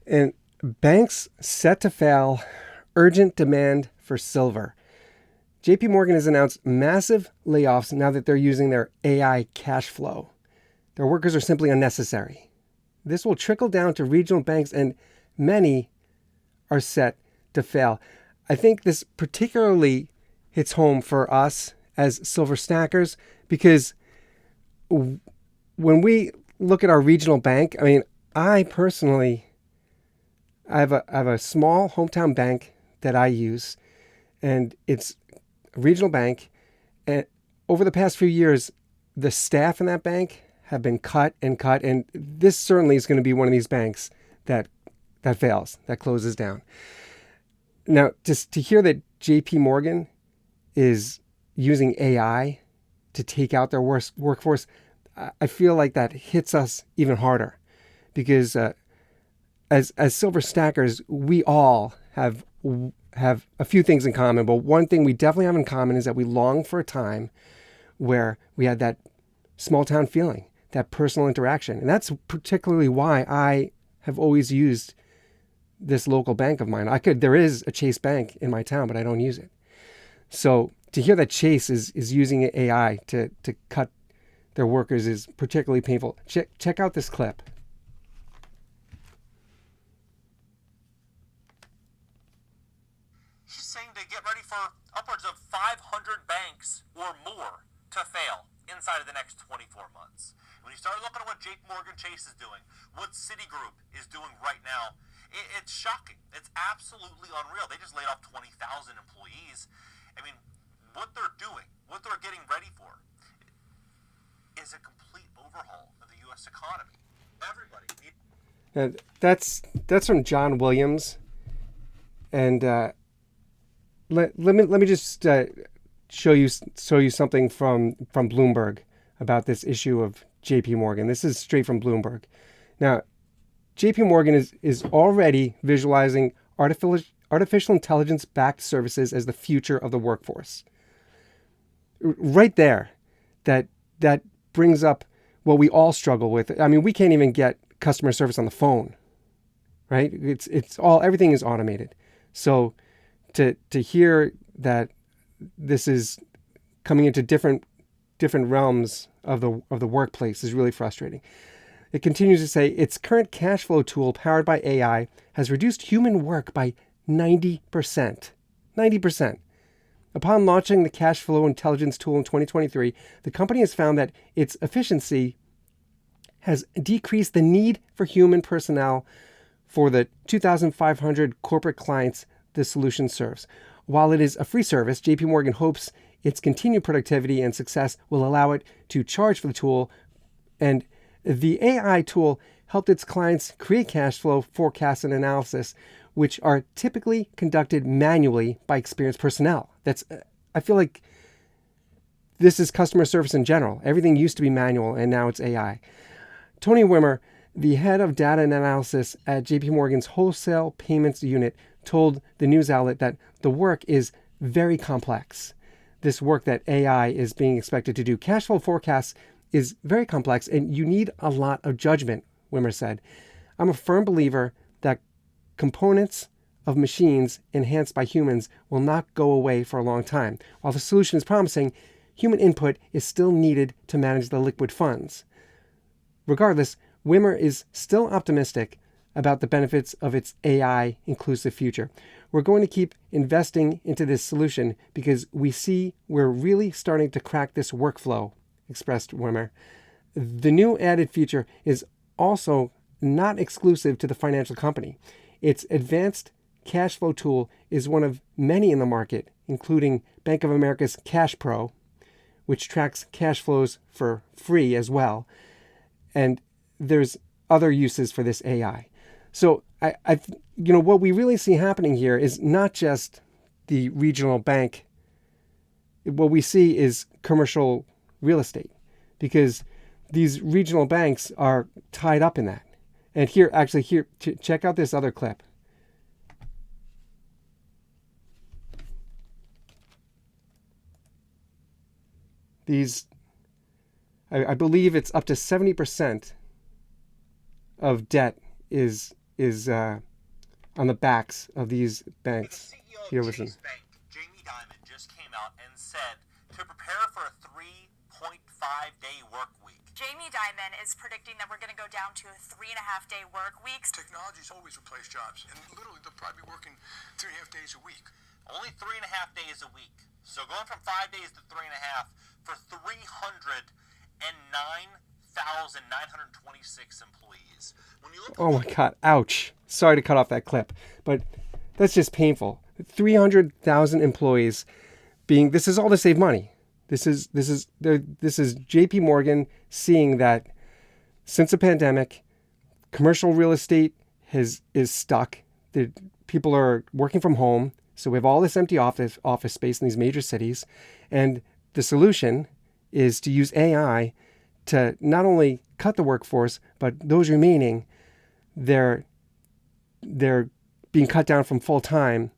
And banks set to fail, urgent demand for silver. JP Morgan has announced massive layoffs now that they're using their AI cash flow. Their workers are simply unnecessary. This will trickle down to regional banks, and many are set to fail. I think this particularly hits home for us as silver stackers because when we look at our regional bank, I mean, I personally, I have a small hometown bank that I use, and it's a regional bank. And over the past few years, the staff in that bank have been cut and cut, and this certainly is going to be one of these banks that fails, that closes down. Now, just to hear that JP Morgan is using AI to take out their workforce, I feel like that hits us even harder because as silver stackers, we all have a few things in common. But one thing we definitely have in common is that we long for a time where we had that small town feeling, that personal interaction. And that's particularly why I have always used this local bank of mine. There is a Chase Bank in my town, but I don't use it. So to hear that Chase is using AI to cut their workers is particularly painful. Check out this clip. She's saying to get ready for upwards of 500 banks or more to fail inside of the next 24 months. When you start looking at what JP Morgan Chase is doing, what Citigroup is doing right now, it's shocking. It's absolutely unreal. They just laid off 20,000 employees. I mean, what they're doing, what they're getting ready for, is a complete overhaul of the U.S. economy. Everybody. That's from John Williams, and let me just show you something from Bloomberg about this issue of JP Morgan. This is straight from Bloomberg. Now, JP Morgan is already visualizing artificial intelligence-backed services as the future of the workforce. Right there, that brings up what we all struggle with. I mean, we can't even get customer service on the phone, right? Everything is automated. So to hear that this is coming into different realms of the workplace is really frustrating. It continues to say its current cash flow tool powered by AI has reduced human work by 90%. 90%. Upon launching the cash flow intelligence tool in 2023, the company has found that its efficiency has decreased the need for human personnel for the 2,500 corporate clients the solution serves. While it is a free service, JP Morgan hopes its continued productivity and success will allow it to charge for the tool, and the AI tool helped its clients create cash flow forecasts and analysis, which are typically conducted manually by experienced personnel. I feel like this is customer service in general. Everything used to be manual, and now it's AI. Tony Wimmer, the head of data and analysis at JP Morgan's wholesale payments unit, told the news outlet that the work is very complex. This work that AI is being expected to do, cash flow forecasts, is very complex, and you need a lot of judgment, Wimmer said. I'm a firm believer that components of machines enhanced by humans will not go away for a long time. While the solution is promising, human input is still needed to manage the liquid funds. Regardless, Wimmer is still optimistic about the benefits of its AI inclusive future. We're going to keep investing into this solution because we see we're really starting to crack this workflow, expressed Wimmer. The new added feature is also not exclusive to the financial company. Its advanced cash flow tool is one of many in the market, including Bank of America's Cash Pro, which tracks cash flows for free as well. And there's other uses for this AI. So what we really see happening here is not just the regional bank. What we see is commercial real estate, because these regional banks are tied up in that. And here, check out this other clip. I believe it's up to 70% of debt is on the backs of these banks. The CEO of Here, listen. Chase Bank, Jamie Dimon, just came out and said to prepare for a 3.5-day work week. Jamie Dimon is predicting that we're going to go down to a 3.5-day work weeks. Technology's always replaced jobs, and literally they'll probably be working 3.5 days a week. Only 3.5 days a week. So going from 5 days to 3.5 for 309,926 employees. When you look Oh my God! Ouch! Sorry to cut off that clip, but that's just painful. 300,000 employees being. This is all to save money. This is J.P. Morgan seeing that since the pandemic, commercial real estate is stuck. The people are working from home, so we have all this empty office space in these major cities, and the solution is to use AI to not only cut the workforce, but those remaining, they're being cut down from full time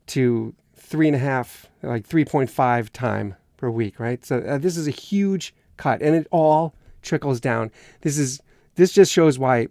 to 3.5, like 3.5 time per week, right? So this is a huge cut, and it all trickles down. This just shows why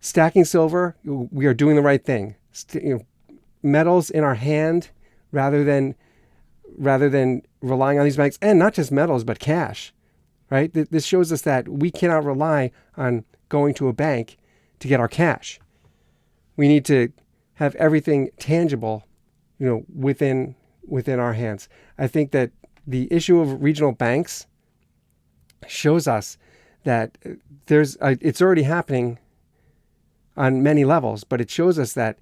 stacking silver, we are doing the right thing. Metals in our hand rather than relying on these banks, and not just metals but cash, right? This shows us that we cannot rely on going to a bank to get our cash. We need to have everything tangible, within our hands. I think that the issue of regional banks shows us that it's already happening on many levels, but it shows us that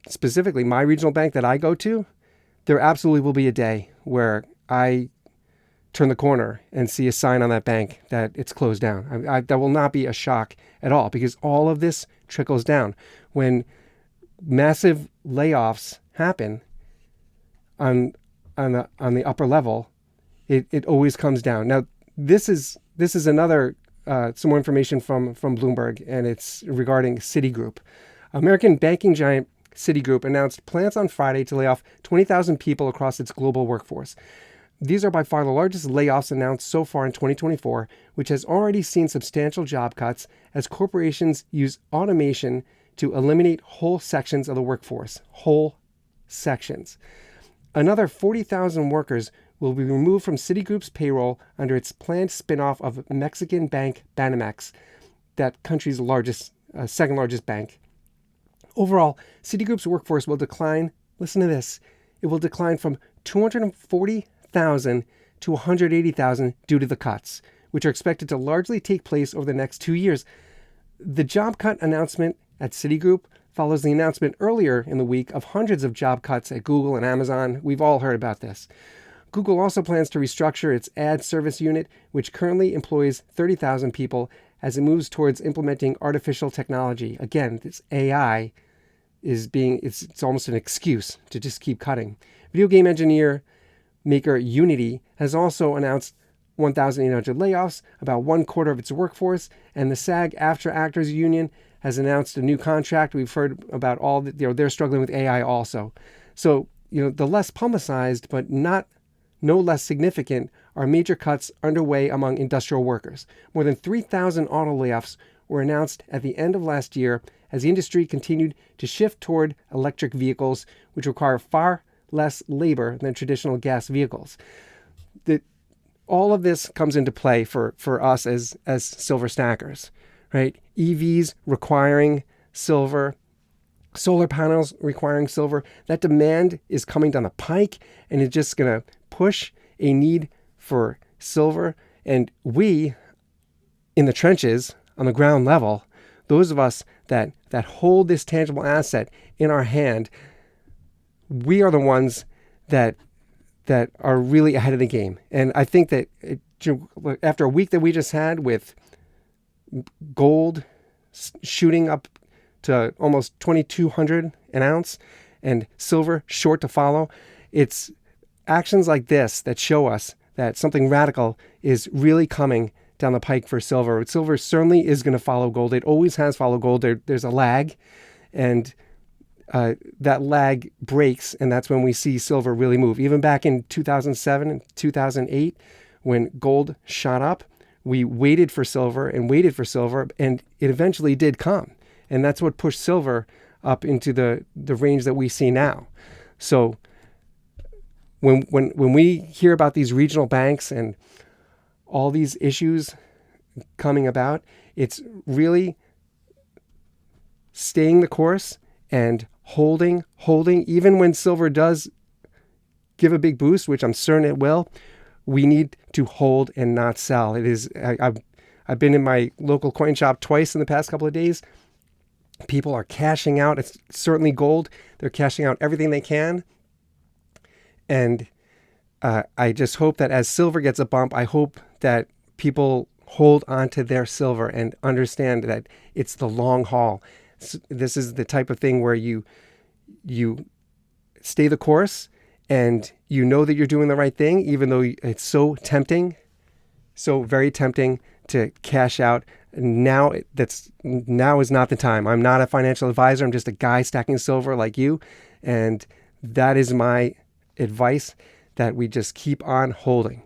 specifically my regional bank that I go to, there absolutely will be a day where I turn the corner and see a sign on that bank that it's closed down. That will not be a shock at all, because all of this trickles down. When massive layoffs happen on the upper level, it always comes down. Now, this is another some more information from Bloomberg, and it's regarding Citigroup. American banking giant Citigroup announced plans on Friday to lay off 20,000 people across its global workforce. These are by far the largest layoffs announced so far in 2024, which has already seen substantial job cuts as corporations use automation to eliminate whole sections of the workforce. Whole sections. Another 40,000 workers will be removed from Citigroup's payroll under its planned spinoff of Mexican bank Banamex, that country's second largest bank. Overall, Citigroup's workforce will decline. Listen to this. It will decline from 240,000 to 180,000 due to the cuts, which are expected to largely take place over the next 2 years. The job cut announcement at Citigroup follows the announcement earlier in the week of hundreds of job cuts at Google and Amazon. We've all heard about this. Google also plans to restructure its ad service unit, which currently employs 30,000 people, as it moves towards implementing artificial technology. Again, this AI it's almost an excuse to just keep cutting. Video game engineer maker Unity has also announced 1,800 layoffs, about 1/4 of its workforce, and the SAG-AFTRA Actors Union has announced a new contract. We've heard about they're struggling with AI also. So, the less publicized, but no less significant, are major cuts underway among industrial workers. More than 3,000 auto layoffs were announced at the end of last year as the industry continued to shift toward electric vehicles, which require far less labor than traditional gas vehicles. All of this comes into play for us as silver stackers, right? EVs requiring silver, solar panels requiring silver. That demand is coming down the pike, and it's just going to push a need for silver. And we, in the trenches, on the ground level, those of us that hold this tangible asset in our hand, we are the ones that are really ahead of the game. And I think that after a week that we just had with gold shooting up to almost 2,200 an ounce and silver short to follow, it's actions like this that show us that something radical is really coming down the pike for silver. Silver certainly is going to follow gold. It always has followed gold. There's a lag, and that lag breaks, and that's when we see silver really move. Even back in 2007 and 2008, when gold shot up, we waited for silver, and it eventually did come. And that's what pushed silver up into the range that we see now. So when we hear about these regional banks and all these issues coming about, it's really staying the course and holding, even when silver does give a big boost, which I'm certain it will. We need to hold and not sell. It is. I've been in my local coin shop twice in the past couple of days. People are cashing out. It's certainly gold. They're cashing out everything they can. And I just hope that as silver gets a bump, I hope that people hold on to their silver and understand that it's the long haul. This is the type of thing where you stay the course and you know that you're doing the right thing, even though it's so tempting, so very tempting to cash out. Now is not the time. I'm not a financial advisor. I'm just a guy stacking silver like you. And that is my advice, that we just keep on holding.